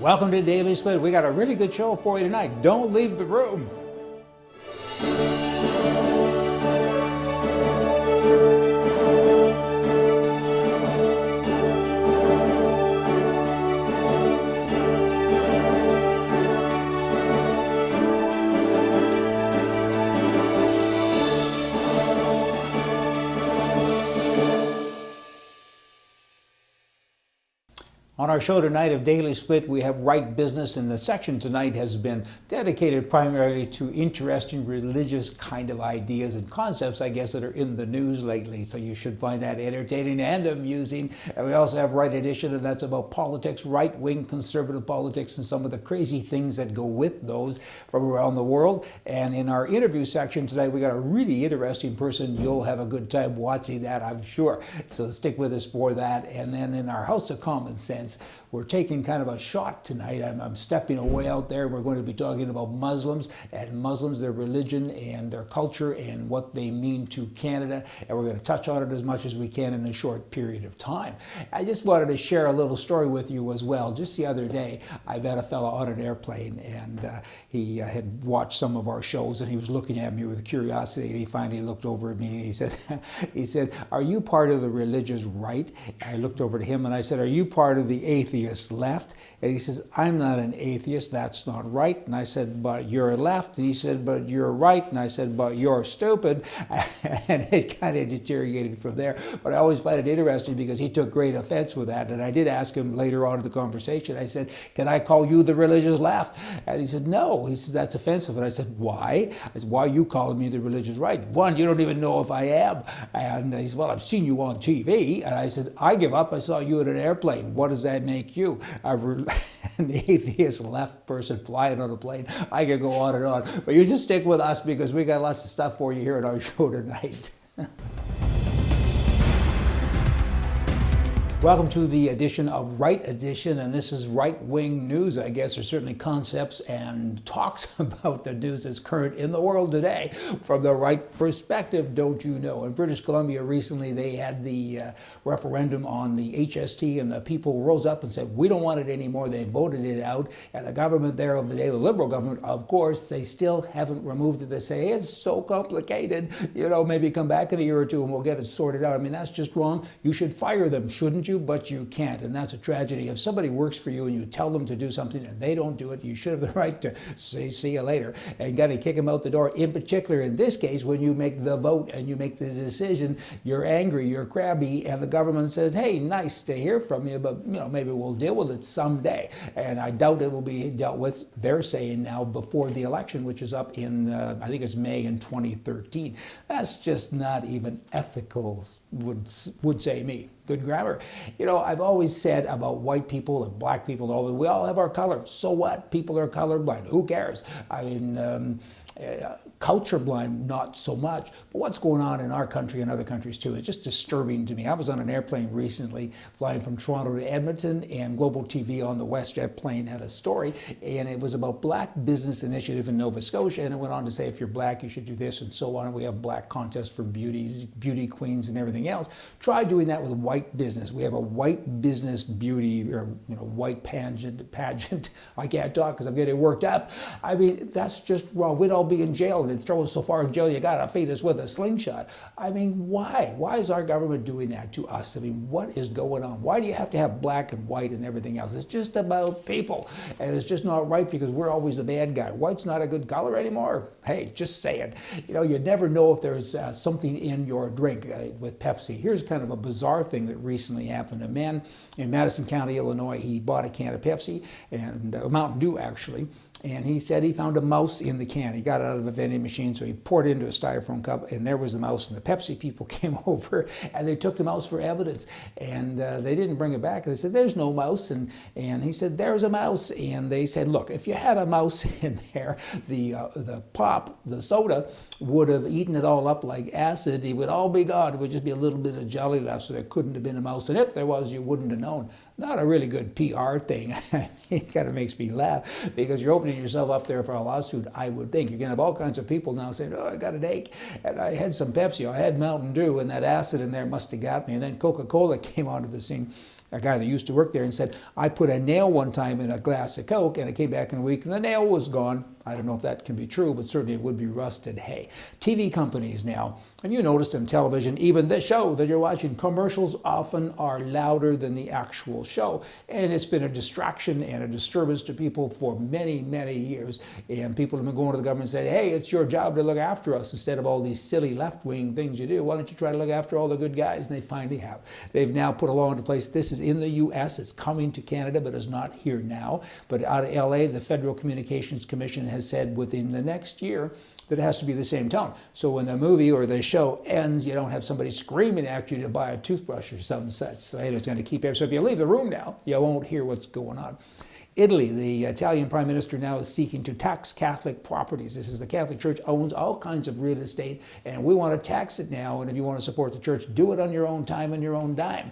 Welcome to Daily Split. We got a really good show for you tonight. Don't leave the room. On our show tonight of Daily Split, we have Right Business, and the section tonight has been dedicated primarily to interesting religious kind of ideas and concepts, I guess, that are in the news lately. So you should find that entertaining and amusing. And we also have Right Edition, and that's about politics, right-wing conservative politics, and some of the crazy things that go with those from around the world. And in our interview section tonight, we got a really interesting person. You'll have a good time watching that, I'm sure. So stick with us for that. And then in our House of Common Sense, we're taking kind of a shot tonight. I'm stepping away out there. We're going to be talking about Muslims, their religion and their culture and what they mean to Canada. And we're going to touch on it as much as we can in a short period of time. I just wanted to share a little story with you as well. Just the other day, I met a fellow on an airplane, and he had watched some of our shows, and he was looking at me with curiosity, and he finally looked over at me and he said, "Are you part of the religious right?" I looked over to him and I said, "Are you part of the atheist left?" And he says, "I'm not an atheist, that's not right." And I said, "But you're left." And he said, "But you're right." And I said, "But you're stupid." And it kind of deteriorated from there. But I always find it interesting because he took great offense with that. And I did ask him later on in the conversation, I said, "Can I call you the religious left?" And he said, "No." He says, "That's offensive." And I said, "Why?" I said, "Why are you calling me the religious right? One, you don't even know if I am." And he said, "Well, I've seen you on TV." And I said, "I give up. I saw you at an airplane. What does that make you?" An atheist left person flying on a plane. I could go on and on. But you just stick with us because we got lots of stuff for you here at our show tonight. Welcome to the edition of Right Edition, and this is right-wing news, I guess, or certainly concepts and talks about the news that's current in the world today from the right perspective, don't you know. In British Columbia recently, they had the referendum on the HST, and the people rose up and said, "We don't want it anymore." They voted it out, and the government there of the day, the Liberal government, of course, they still haven't removed it. They say, "It's so complicated, maybe come back in a year or two and we'll get it sorted out." I mean, that's just wrong. You should fire them, shouldn't you? But you can't, and that's a tragedy. If somebody works for you and you tell them to do something and they don't do it, you should have the right to say, "See you later," and got to kick them out the door. In particular, in this case, when you make the vote and you make the decision, you're angry, you're crabby, and the government says, "Hey, nice to hear from you, but maybe we'll deal with it someday." And I doubt it will be dealt with, they're saying now, before the election, which is up in, I think it's May in 2013. That's just not even ethical, would say me. Good grammar. I've always said about white people and black people, we all have our color. So what? People are colorblind. Who cares? I mean, culture blind, not so much. But what's going on in our country and other countries too is just disturbing to me. I was on an airplane recently flying from Toronto to Edmonton, and Global TV on the WestJet plane had a story, and it was about Black Business Initiative in Nova Scotia, and it went on to say, if you're black, you should do this and so on. And we have black contests for beauty queens and everything else. Try doing that with white business. We have a white business beauty or white pageant. I can't talk because I'm getting worked up. I mean, that's just wrong. We'd all be in jail. They'd throw us so far in jail you gotta feed us with a slingshot. I mean, why? Why is our government doing that to us? I mean, what is going on? Why do you have to have black and white and everything else? It's just about people, and it's just not right because we're always the bad guy. White's not a good color anymore. Hey, just saying. You never know if there's something in your drink with Pepsi. Here's kind of a bizarre thing that recently happened. A man in Madison County, Illinois, he bought a can of Pepsi, and Mountain Dew actually, and he said he found a mouse in the can. He got it out of a vending machine, so he poured it into a styrofoam cup, and there was the mouse. And the Pepsi people came over, and they took the mouse for evidence. And they didn't bring it back. They said, "There's no mouse." And he said, "There's a mouse." And they said, "Look, if you had a mouse in there, the pop, the soda, would have eaten it all up like acid. It would all be gone. It would just be a little bit of jelly left, so there couldn't have been a mouse. And if there was, you wouldn't have known." Not a really good PR thing. It kind of makes me laugh because you're opening yourself up there for a lawsuit, I would think. You're going to have all kinds of people now saying, "Oh, I got an ache, and I had some Pepsi, I had Mountain Dew, and that acid in there must have got me." And then Coca-Cola came onto the scene. a guy that used to work there, and said, I put a nail one time in a glass of Coke, and it came back in a week, and the nail was gone. I don't know if that can be true, but certainly it would be rusted hay. TV companies now, have you noticed in television, even this show that you're watching, commercials often are louder than the actual show. And it's been a distraction and a disturbance to people for many, many years. And people have been going to the government and saying, hey, it's your job to look after us instead of all these silly left-wing things you do. Why don't you try to look after all the good guys? And they finally have. They've now put a law into place. This is in the U.S. It's coming to Canada, but it's not here now. But out of L.A., the Federal Communications Commission has said within the next year that it has to be the same tone. So when the movie or the show ends, you don't have somebody screaming at you to buy a toothbrush or something such. So it's going to keep it. So if you leave the room now, you won't hear what's going on. Italy, the Italian prime minister now is seeking to tax Catholic properties. This is the Catholic Church owns all kinds of real estate, and we want to tax it now. And if you want to support the church, do it on your own time and your own dime.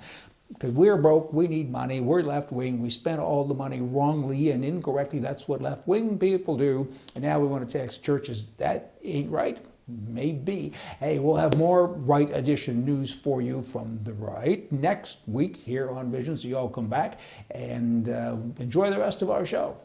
Because we're broke, we need money, we're left-wing, we spent all the money wrongly and incorrectly. That's what left-wing people do. And now we want to tax churches. That ain't right. Maybe. Hey, we'll have more Right Edition news for you from the right next week here on Vision. So you all come back and enjoy the rest of our show.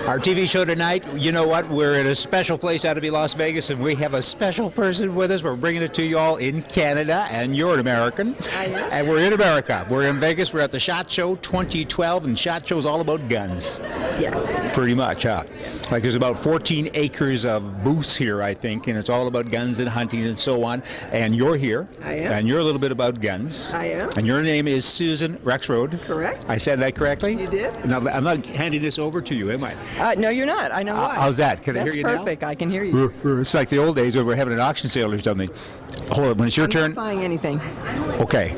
Our TV show tonight, you know what? We're at a special place out of Las Vegas, and we have a special person with us. We're bringing it to you all in Canada, and you're an American. I am. And we're in America. We're in Vegas. We're at the SHOT Show 2012, and SHOT Show is all about guns. Yes. Pretty much, huh? Like there's about 14 acres of booths here, I think, and it's all about guns and hunting and so on. And you're here. I am. And you're a little bit about guns. I am. And your name is Susan Rexrode. Correct. I said that correctly? You did. Now, I'm not handing this over to you, am I? No, you're not. I know why. How's that? Can I hear you now? That's perfect. I can hear you. It's like the old days when we're having an auction sale or something. Hold on, when it's your turn. I'm not buying anything. Okay.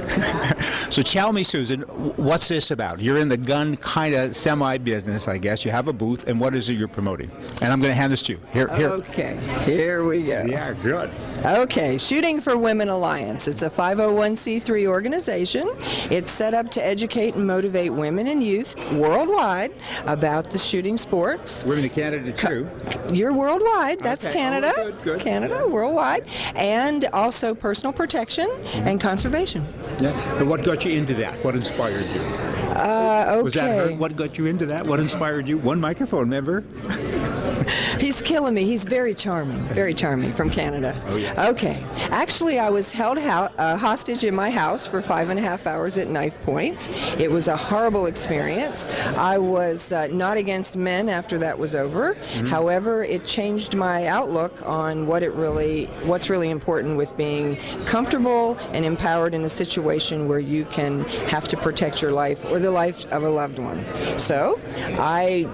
So tell me, Susan, what's this about? You're in the gun kind of semi-business, I guess. You have a booth, and what is it you're promoting? And I'm going to hand this to you. Here. Okay. Here we go. Yeah, good. Okay, Shooting for Women Alliance. It's a 501c3 organization. It's set up to educate and motivate women and youth worldwide about the shooting sports. We're in Canada, too. You're worldwide. That's Okay. Canada. Oh, good. Canada, worldwide. And also personal protection and conservation. Yeah. And what got you into that? What inspired you? Okay. Was that her? What got you into that? What inspired you? One microphone, remember? He's killing me. He's very charming from Canada. Oh, yeah. Okay. Actually, I was held hostage in my house for 5.5 hours at knife point. It was a horrible experience. I was not against men after that was over. Mm-hmm. However, it changed my outlook on what's really important with being comfortable and empowered in a situation where you can have to protect your life or the life of a loved one. So,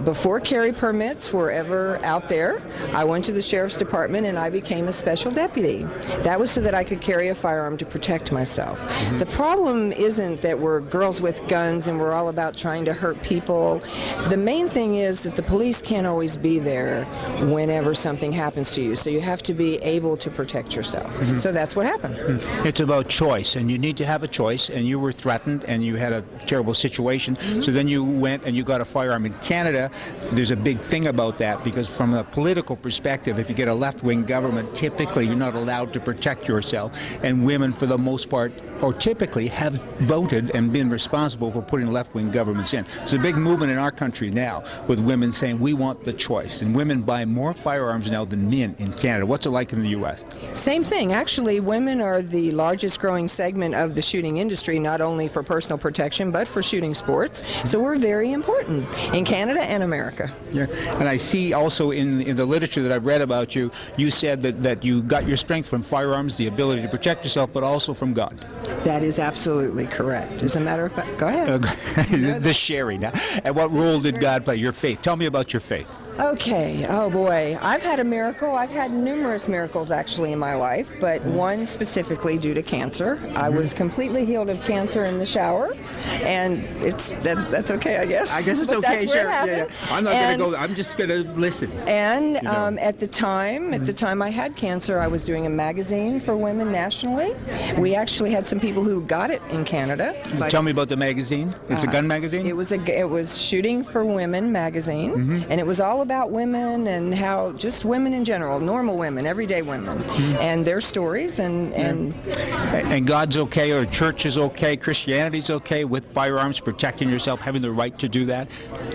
before carry permits were ever out there, I went to the sheriff's department and I became a special deputy. That was so that I could carry a firearm to protect myself. Mm-hmm. The problem isn't that we're girls with guns and we're all about trying to hurt people. The main thing is that the police can't always be there whenever something happens to you, so you have to be able to protect yourself. Mm-hmm. So that's what happened. Mm-hmm. It's about choice, and you need to have a choice, and you were threatened and you had a terrible situation, mm-hmm. So then you went and you got a firearm. In Canada, there's a big thing about that, because from a political perspective, if you get a left-wing government, typically you're not allowed to protect yourself, and women for the most part, or typically, have voted and been responsible for putting left-wing governments in. There's a big movement in our country now with women saying we want the choice, and women buy more firearms now than men in Canada. What's it like in the U.S.? Same thing. Actually, women are the largest growing segment of the shooting industry, not only for personal protection, but for shooting sports. So we're very important in Canada and America. Yeah, and I see also in the literature that I've read about you, you said that you got your strength from firearms, the ability to protect yourself, but also from God. That is absolutely correct. As a matter of fact, go ahead. The sharing. And what role did God play? Your faith. Tell me about your faith. Okay. Oh, boy. I've had a miracle. I've had numerous miracles, actually, in my life, but one specifically due to cancer. I was completely healed of cancer in the shower, and that's okay, I guess. I guess it's but okay, that's where sure. it happened. Yeah. I'm not going to go. I'm just going to listen. And at the time I had cancer, I was doing a magazine for women nationally. We actually had some people who got it in Canada. Tell me about the magazine. It's a gun magazine? It was Shooting for Women magazine, and it was all about women and how just women in general, normal women, everyday women, and their stories And God's okay, or church is okay, Christianity's okay with firearms, protecting yourself, having the right to do that?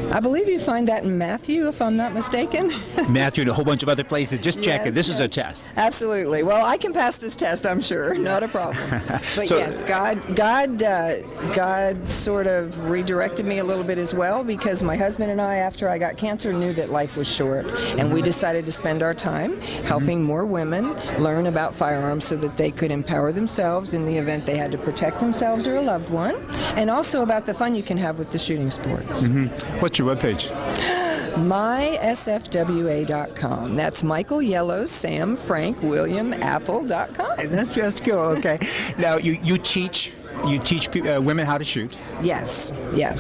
I believe you find that in Matthew, if I'm not mistaken. Matthew and a whole bunch of other places. Just check it. This is a test. Absolutely. Well, I can pass this test, I'm sure. Not a problem. But So- yes, God sort of redirected me a little bit as well, because my husband and I, after I got cancer, knew that life was short, and we decided to spend our time helping more women learn about firearms so that they could empower themselves in the event they had to protect themselves or a loved one, and also about the fun you can have with the shooting sports. What's your webpage? MySFWA.com. That's Michael Yellow, Sam, Frank, William, Apple.com. That's cool. Okay. Now you teach women how to shoot. Yes.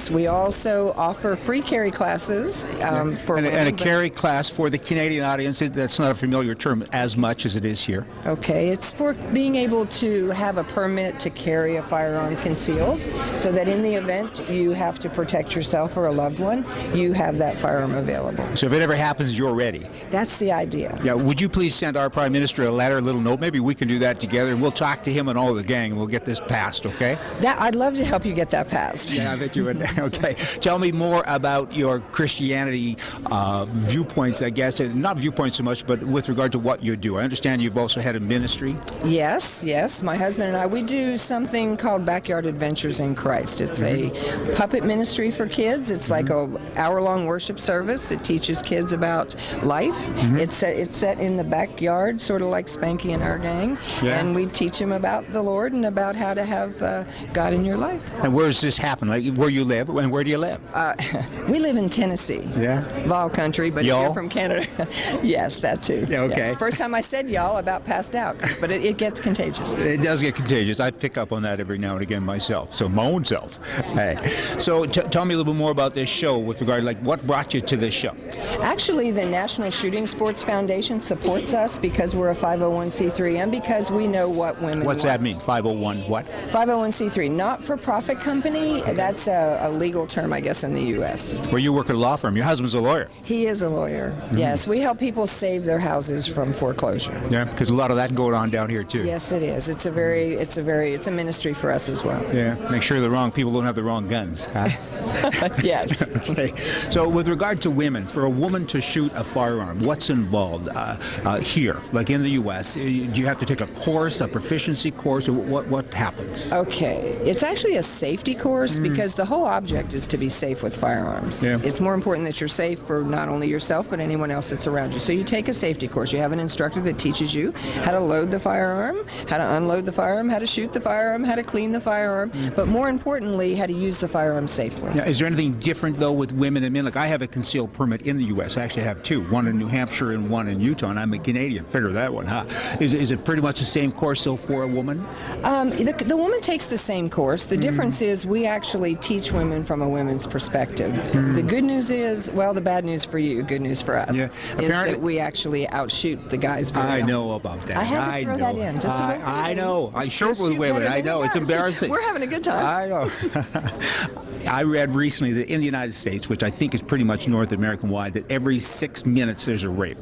We also offer free carry classes for And women. a carry class for the Canadian audience, that's not a familiar term as much as it is here. Okay, it's for being able to have a permit to carry a firearm concealed, so that in the event you have to protect yourself or a loved one, you have that firearm available. So if it ever happens, you're ready. That's the idea. Yeah, would you please send our Prime Minister a letter, a little note? Maybe we can do that together, and we'll talk to him and all of the gang, and we'll get this passed, okay? I'd love to help you get that passed. Yeah, I bet you would. Okay. Tell me more about your Christianity viewpoints, I guess. Not viewpoints so much, but with regard to what you do. I understand you've also had a ministry. Yes. My husband and I, we do something called Backyard Adventures in Christ. It's a puppet ministry for kids. It's like a hour-long worship service. It teaches kids about life. It's set in the backyard, sort of like Spanky and our gang. Yeah. And we teach them about the Lord and about how to have God in your life. And where does this happen? Like where you live? And where do you live? We live in Tennessee. Yeah. Vol country, but Y'all? you're from Canada. Yes, that too. Yeah, okay. Yes. First time I said y'all, about passed out, but it gets contagious. It does get contagious. I pick up on that every now and again myself. So Mon Self. Hey. So tell me a little bit more about this show with regard, like what brought you to this show? Actually, the National Shooting Sports Foundation supports us because we're a 501c3 and because we know what women What's want. that mean? 501 what? 501c3, not-for-profit company. That's a legal term, I guess, in the U.S. Where you work at a law firm. Your husband's a lawyer. He is a lawyer. Yes, we help people save their houses from foreclosure. Yeah, because a lot of that going on down here too. Yes, it is. It's a ministry for us as well. Yeah, make sure the wrong people don't have the wrong guns. Huh? Yes. Okay. So with regard to women, for a woman to shoot a firearm, what's involved here? Like in the U.S., do you have to take a course, a proficiency course, or what happens? Okay. It's actually a safety course because the whole object is to be safe with firearms. Yeah. It's more important that you're safe for not only yourself but anyone else that's around you. So you take a safety course. You have an instructor that teaches you how to load the firearm, how to unload the firearm, how to shoot the firearm, how to clean the firearm, but more importantly, how to use the firearm safely. Now, is there anything different, though, with women and men? Like, I have a concealed permit in the U.S. I actually have two, one in New Hampshire and one in Utah, and I'm a Canadian. Figure that one, huh? Is it pretty much the same course, though, for a woman? The woman takes the same course. The difference is we actually teach women from a women's perspective. The good news is, well, the bad news for you, good news for us, Yeah. is that we actually outshoot the guys very I well. know about that. I had to throw that in, just a little I know. I shoot Just with shoot women. better I than know. you It's guys. embarrassing. We're having a good time. I know. I read recently that in the United States, which I think is pretty much North American-wide, that every 6 minutes there's a rape.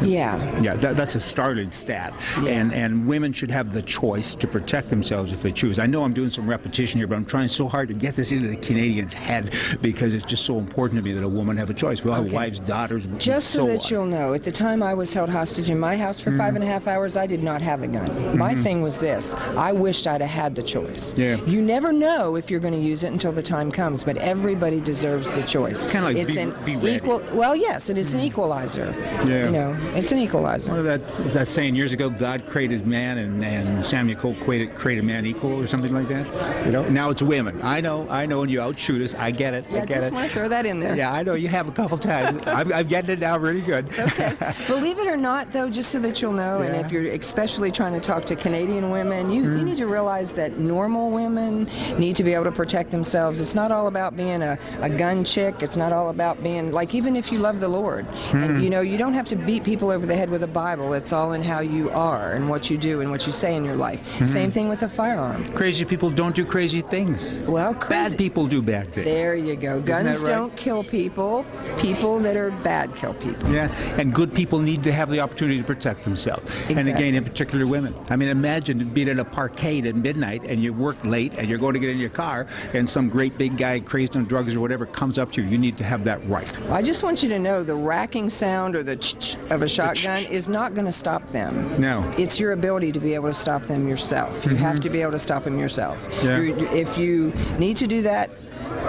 Yeah. Yeah, that's a startling stat. Yeah. And women should have the choice to protect themselves if they choose. I know I'm doing some repetition here, but I'm trying so hard to get this into the Canadians' head because it's just so important to me that a woman have a choice. We all have wives, daughters, Just so that you'll know, at the time I was held hostage in my house for 5.5 hours, I did not have a gun. My thing was this. I wished I'd have had the choice. Yeah. You never know if you're going to use it until the time comes, but everybody deserves the choice. Kind of like it's be ready. Well, yes, it is an equalizer. Yeah. You know, it's an equalizer. What is that saying years ago? God created man, and Samuel Cole created man equal, or something like that. You know. Now it's women. I know, and you outshoot us. I get it. Yeah, I get just it. want to throw that in there. Yeah, I know you have a couple times. I'm getting it now, really good. Okay. Believe it or not, though, just so that you'll know, and Yeah. if you're especially trying to talk to Canadian women, you need to realize that normal women need to be able to protect themselves. It's not all about being a gun chick. It's not all about being, like, even if you love the Lord, and you know, you don't have to beat people people over the head with a Bible. It's all in how you are and what you do and what you say in your life. Same thing with a firearm. Crazy people don't do crazy things. Well, Bad people do bad things. There you go. Guns that right? don't kill people. People that are bad kill people. Yeah, and good people need to have the opportunity to protect themselves. Exactly. And again, in particular women. I mean, imagine being in a parkade at midnight and you work late and you're going to get in your car and some great big guy crazed on drugs or whatever comes up to you. You need to have that right. I just want you to know the racking sound or the ch-ch of a shotgun is not going to stop them. No. It's your ability to be able to stop them yourself. You have to be able to stop them yourself. Yeah. If you need to do that,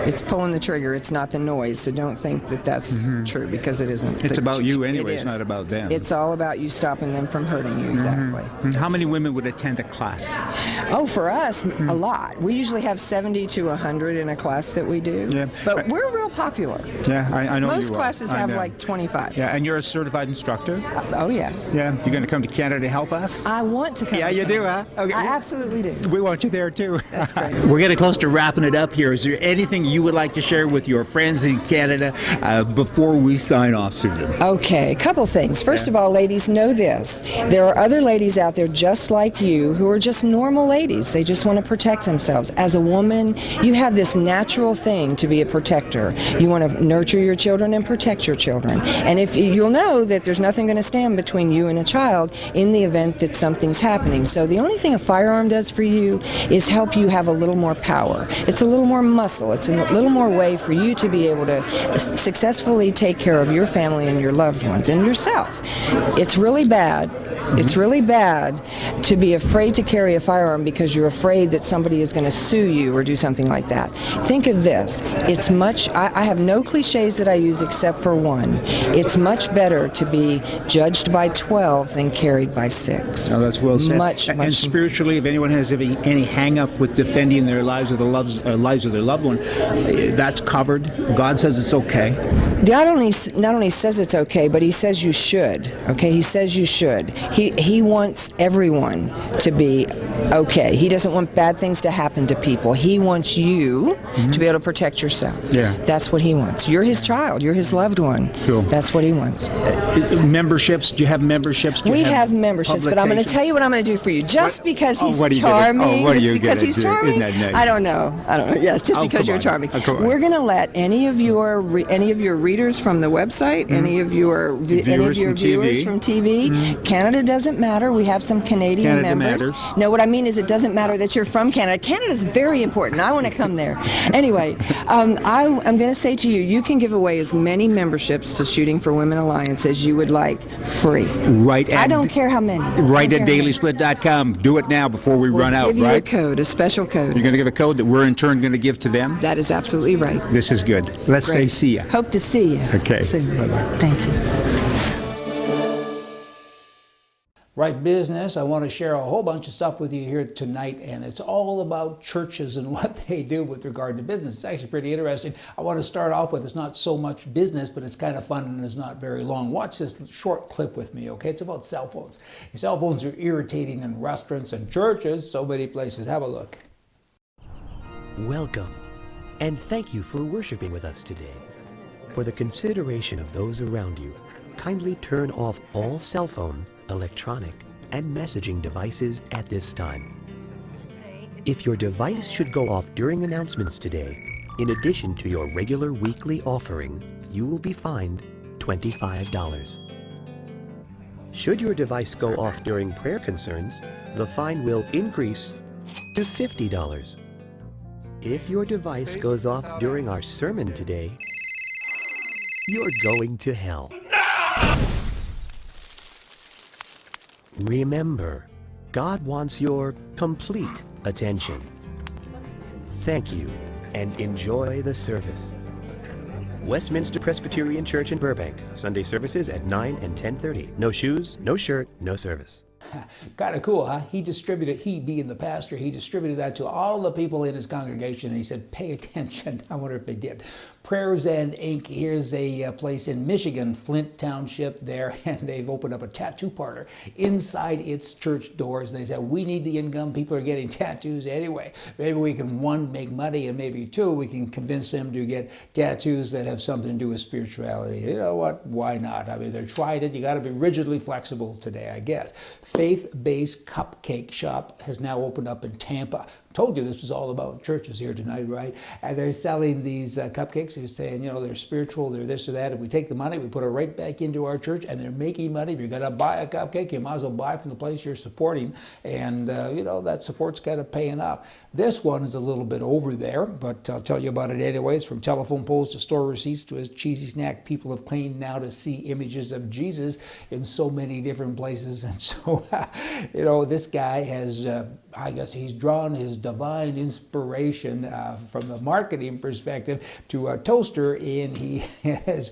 it's pulling the trigger. It's not the noise. So don't think that that's true, because it isn't. It's about you anyway. It It's is. not about them. It's all about you stopping them from hurting you. Exactly. How many women would attend a class? Oh, for us, a lot. We usually have 70 to 100 in a class that we do. Yeah. But we're real popular. Yeah, I know Most you are. classes I have know. like 25. Yeah, and you're a certified instructor? Oh, yes. Yeah. You're going to come to Canada to help us? I want to come. Yeah, you do, huh? Okay. I absolutely do. We want you there too. That's great. We're getting close to wrapping it up here. Is there anything you would like to share with your friends in Canada before we sign off, Susan? Okay, a couple things. First of all, ladies, know this. There are other ladies out there just like you who are just normal ladies. They just want to protect themselves. As a woman, you have this natural thing to be a protector. You want to nurture your children and protect your children. And if you'll know that there's nothing going to stand between you and a child in the event that something's happening. So the only thing a firearm does for you is help you have a little more power. It's a little more muscle. It's a little more way for you to be able to successfully take care of your family and your loved ones and yourself. It's really bad. It's really bad to be afraid to carry a firearm because you're afraid that somebody is going to sue you or do something like that. Think of this. It's much, I have no cliches that I use except for one. It's much better to be judged by 12 than carried by 6. Oh, that's well said. Much. And spiritually, if anyone has any hang up with defending their lives or the lives of their loved one, that's covered. God says it's okay. God not only says it's okay, but he says you should. Okay, he says you should. He wants everyone to be okay. He doesn't want bad things to happen to people. He wants you to be able to protect yourself. Yeah. That's what he wants. You're his child. You're his loved one. Cool. That's what he wants. Memberships? Do you have memberships? We have memberships, but I'm going to tell you what I'm going to do for you. Just because he's charming, what are just you because gonna he's do? charming, Isn't that nice? I don't know. Yes, just because come you're on. charming. Oh, come on. We're going to let any of your readers from the website, any of your viewers from TV. Canada doesn't matter. We have some Canadian Canada members. matters. No, what I mean is it doesn't matter that you're from Canada. Canada's very important. I want to come there. Anyway, I'm going to say to you, you can give away as many memberships to Shooting for Women Alliance as you would like, free. Right. I don't care how many. Right at dailysplit.com. Do it now before we run out, Give you right? a code, a special code. You're going to give a code that we're in turn going to give to them? That is absolutely right. This is good. Let's say Great. see ya. Hope to see you. Okay. Soon. Bye-bye. Thank you. Right Business. I want to share a whole bunch of stuff with you here tonight, and it's all about churches and what they do with regard to business. It's actually pretty interesting. I want to start off with, it's not so much business, but it's kind of fun and it's not very long. Watch this short clip with me, okay? It's about cell phones. Cell phones are irritating in restaurants and churches, so many places. Have a look. Welcome, and thank you for worshiping with us today. For the consideration of those around you, kindly turn off all cell phone, electronic, and messaging devices at this time. If your device should go off during announcements today, in addition to your regular weekly offering, you will be fined $25. Should your device go off during prayer concerns, the fine will increase to $50. If your device goes off during our sermon today, you're going to hell. Remember, God wants your complete attention. Thank you, and enjoy the service. Westminster Presbyterian Church in Burbank, Sunday services at 9 and 10:30. No shoes, no shirt, no service. Kind of cool, huh? He being the pastor, he distributed that to all the people in his congregation, and he said, pay attention. I wonder if they did. Prayers and Ink, here's a place in Michigan, Flint Township there, and they've opened up a tattoo parlor inside its church doors. They said, we need the income. People are getting tattoos anyway. Maybe we can, one, make money, and maybe two, we can convince them to get tattoos that have something to do with spirituality. You know what? Why not? I mean, they're trying it. You got to be rigidly flexible today, I guess. Faith-based cupcake shop has now opened up in Tampa. Told you this was all about churches here tonight, right? And they're selling these cupcakes. They're saying, you know, they're spiritual, they're this or that. If we take the money, we put it right back into our church, and they're making money. If you're going to buy a cupcake, you might as well buy from the place you're supporting. And, you know, that support's kind of paying off. This one is a little bit over there, but I'll tell you about it anyways. From telephone poles to store receipts to a cheesy snack, people have claimed now to see images of Jesus in so many different places. And so, you know, this guy has, I guess he's drawn his divine inspiration from the marketing perspective to a toaster, and he has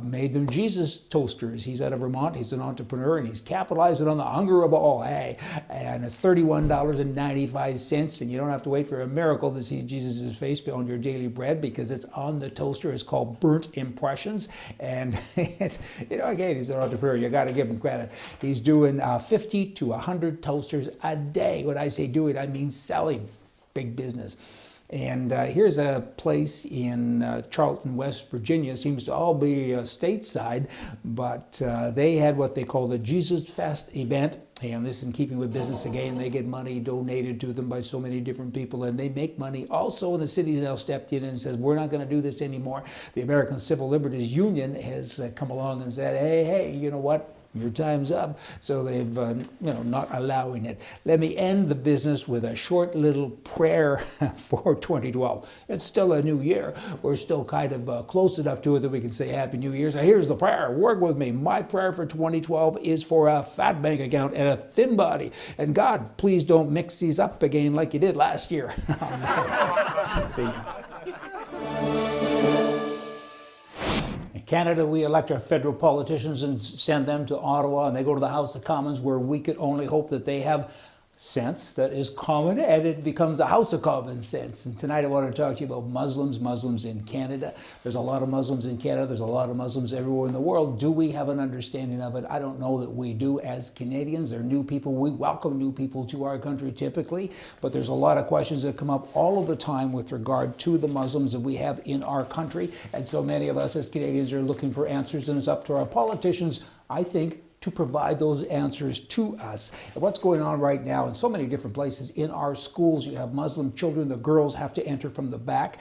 made them Jesus toasters. He's out of Vermont. He's an entrepreneur, and he's capitalizing on the hunger of all. Hey, and it's $31.95, and you don't have to wait for a miracle to see Jesus' face on your daily bread, because it's on the toaster. It's called Burnt Impressions, and it's, you know, again, he's an entrepreneur. You got to give him credit. He's doing 50 to 100 toasters a day. When I say doing, I mean selling. Big business. And here's a place in Charlton, West Virginia. It seems to all be stateside, but they had what they call the Jesus Fest event. And this is in keeping with business again. They get money donated to them by so many different people, and they make money. Also, and the city's now stepped in and says, we're not going to do this anymore. The American Civil Liberties Union has come along and said, hey, you know what? Your time's up. So they've, you know, not allowing it. Let me end the business with a short little prayer for 2012. It's still a new year. We're still kind of close enough to it that we can say Happy New Year. So here's the prayer. Work with me. My prayer for 2012 is for a fat bank account and a thin body. And God, please don't mix these up again like you did last year. See ya. In Canada, we elect our federal politicians and send them to Ottawa, and they go to the House of Commons, where we could only hope that they have sense that is common, and it becomes a House of Common sense. And tonight I want to talk to you about Muslims in Canada. There's a lot of Muslims in Canada. There's a lot of Muslims everywhere in the world. Do we have an understanding of it? I don't know that we do as Canadians. They're new people. We welcome new people to our country typically, but there's a lot of questions that come up all of the time with regard to the Muslims that we have in our country. And so many of us as Canadians are looking for answers, and it's up to our politicians, I think, to provide those answers to us. And what's going on right now in so many different places in our schools, you have Muslim children. The girls have to enter from the back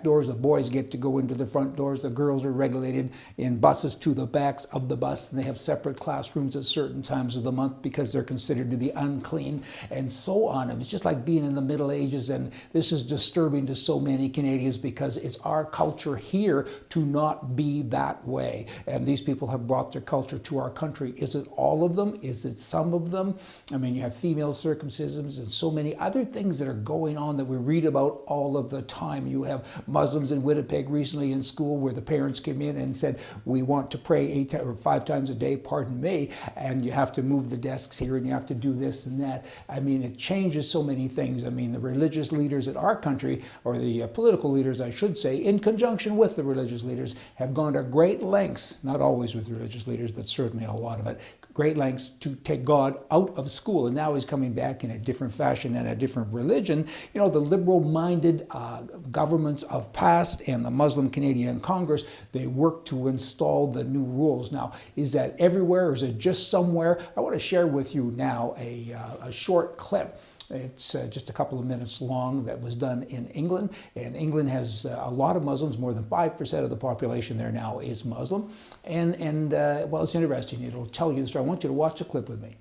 doors. The boys get to go into the front doors. The girls are regulated in buses to the backs of the bus, and they have separate classrooms at certain times of the month because they're considered to be unclean, and so on. It's just like being in the Middle Ages, and this is disturbing to so many Canadians because it's our culture here to not be that way. And these people have brought their culture to our country. Is it all of them? Is it some of them? I mean, you have female circumcisions and so many other things that are going on that we read about all of the time. You have Muslims in Winnipeg recently in school where the parents came in and said, we want to pray 5 times a day, pardon me, and you have to move the desks here and you have to do this and that. I mean, it changes so many things. I mean, the religious leaders in our country, or the political leaders, I should say, in conjunction with the religious leaders, have gone to great lengths, not always with religious leaders, but certainly a lot of it, great lengths to take God out of school. And now he's coming back in a different fashion and a different religion. You know, the liberal-minded governments of past and the Muslim Canadian Congress, they work to install the new rules. Now, is that everywhere or is it just somewhere? I want to share with you now a short clip. It's just a couple of minutes long that was done in England. And England has a lot of Muslims. More than 5% of the population there now is Muslim. And well, it's interesting. It'll tell you the story. I want you to watch the clip with me.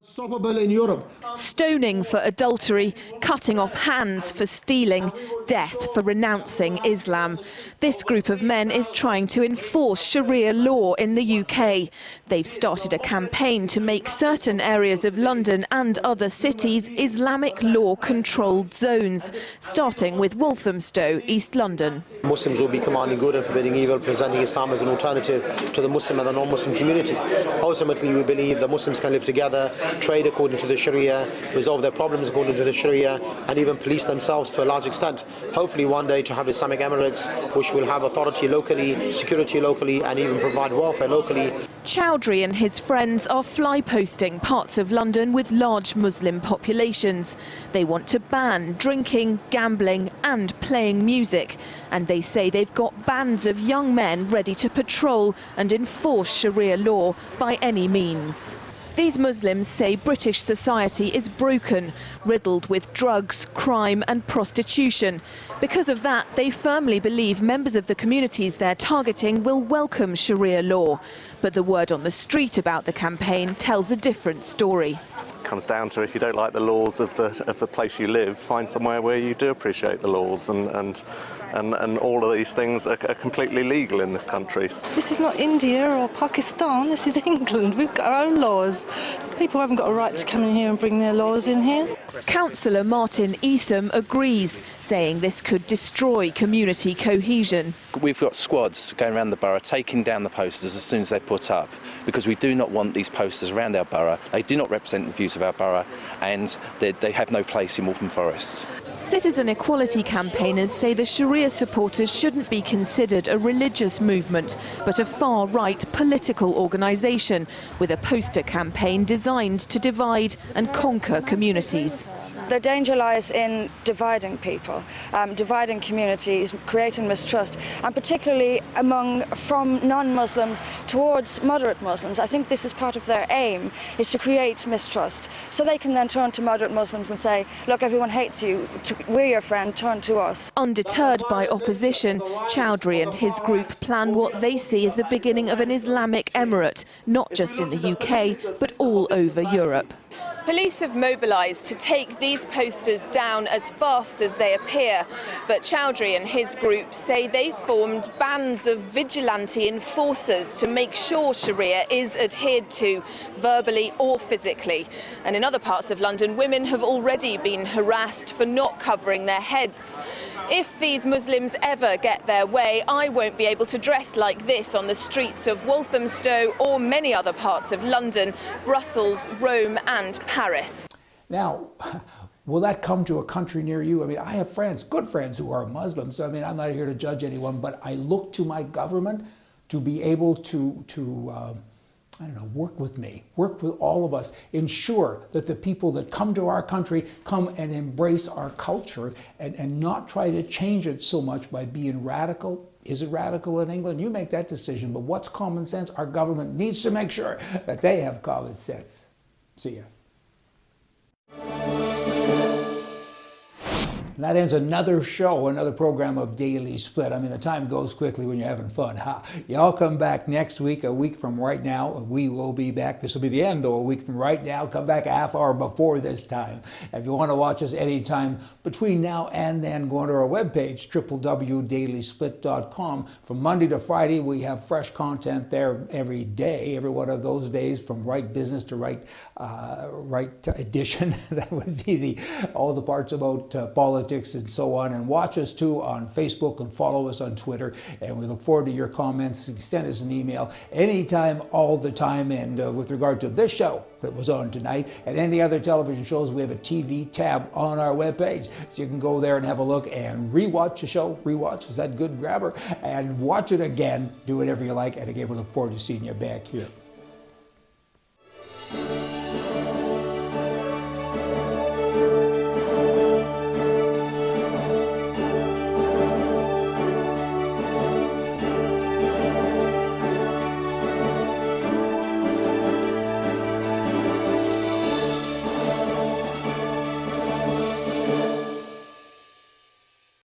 Stoppable in Europe. Stoning for adultery, cutting off hands for stealing, death for renouncing Islam. This group of men is trying to enforce Sharia law in the UK. They've started a campaign to make certain areas of London and other cities Islamic law-controlled zones, starting with Walthamstow, East London. Muslims will be commanding good and forbidding evil, presenting Islam as an alternative to the Muslim and the non-Muslim community. Ultimately, we believe that Muslims can live together, trade according to the Sharia, resolve their problems according to the Sharia, and even police themselves to a large extent. Hopefully one day to have Islamic Emirates which will have authority locally, security locally, and even provide welfare locally. Chowdhury and his friends are fly-posting parts of London with large Muslim populations. They want to ban drinking, gambling and playing music. And they say they've got bands of young men ready to patrol and enforce Sharia law by any means. These Muslims say British society is broken, riddled with drugs, crime and prostitution. Because of that, they firmly believe members of the communities they're targeting will welcome Sharia law. But the word on the street about the campaign tells a different story. Comes down to, if you don't like the laws of the place you live, find somewhere where you do appreciate the laws, and all of these things are completely legal in this country. This is not India or Pakistan, this is England. We've got our own laws. People haven't got a right to come in here and bring their laws in here. Councillor Martin Easom agrees, saying this could destroy community cohesion. We've got squads going around the borough taking down the posters as soon as they're put up, because we do not want these posters around our borough. They do not represent the views of our borough, and they have no place in Waltham Forest. Citizen equality campaigners say the Sharia supporters shouldn't be considered a religious movement, but a far-right political organisation with a poster campaign designed to divide and conquer communities. Their danger lies in dividing people, dividing communities, creating mistrust, and particularly from non-Muslims towards moderate Muslims. I think this is part of their aim, is to create mistrust. So they can then turn to moderate Muslims and say, look, everyone hates you, we're your friend, turn to us. Undeterred by opposition, Chowdhury and his group plan what they see as the beginning of an Islamic emirate, not just in the UK, but all over Europe. Police have mobilised to take these posters down as fast as they appear, but Chowdhury and his group say they formed bands of vigilante enforcers to make sure Sharia is adhered to, verbally or physically. And in other parts of London, women have already been harassed for not covering their heads. If these Muslims ever get their way, I won't be able to dress like this on the streets of Walthamstow or many other parts of London, Brussels, Rome and Paris. Now, will that come to a country near you? I mean, I have friends, good friends, who are Muslims. So, I mean, I'm not here to judge anyone, but I look to my government to be able to I don't know, work with me, work with all of us, ensure that the people that come to our country come and embrace our culture and not try to change it so much by being radical. Is it radical in England? You make that decision, but what's common sense? Our government needs to make sure that they have common sense. See ya. And that ends another show, another program of Daily Split. I mean, the time goes quickly when you're having fun. Y'all come back next week, a week from right now. We will be back. This will be the end, though, a week from right now. Come back a half hour before this time. If you want to watch us anytime between now and then, go onto our webpage, www.dailysplit.com. From Monday to Friday, we have fresh content there every day, every one of those days, from Right Business to Right Edition. That would be all the parts about politics and so on. And watch us too on Facebook and follow us on Twitter. And we look forward to your comments. Send us an email anytime, all the time. And with regard to this show that was on tonight and any other television shows, we have a TV tab on our webpage. So you can go there and have a look and rewatch the show. Rewatch, was that good grabber? And watch it again. Do whatever you like. And again, we look forward to seeing you back here.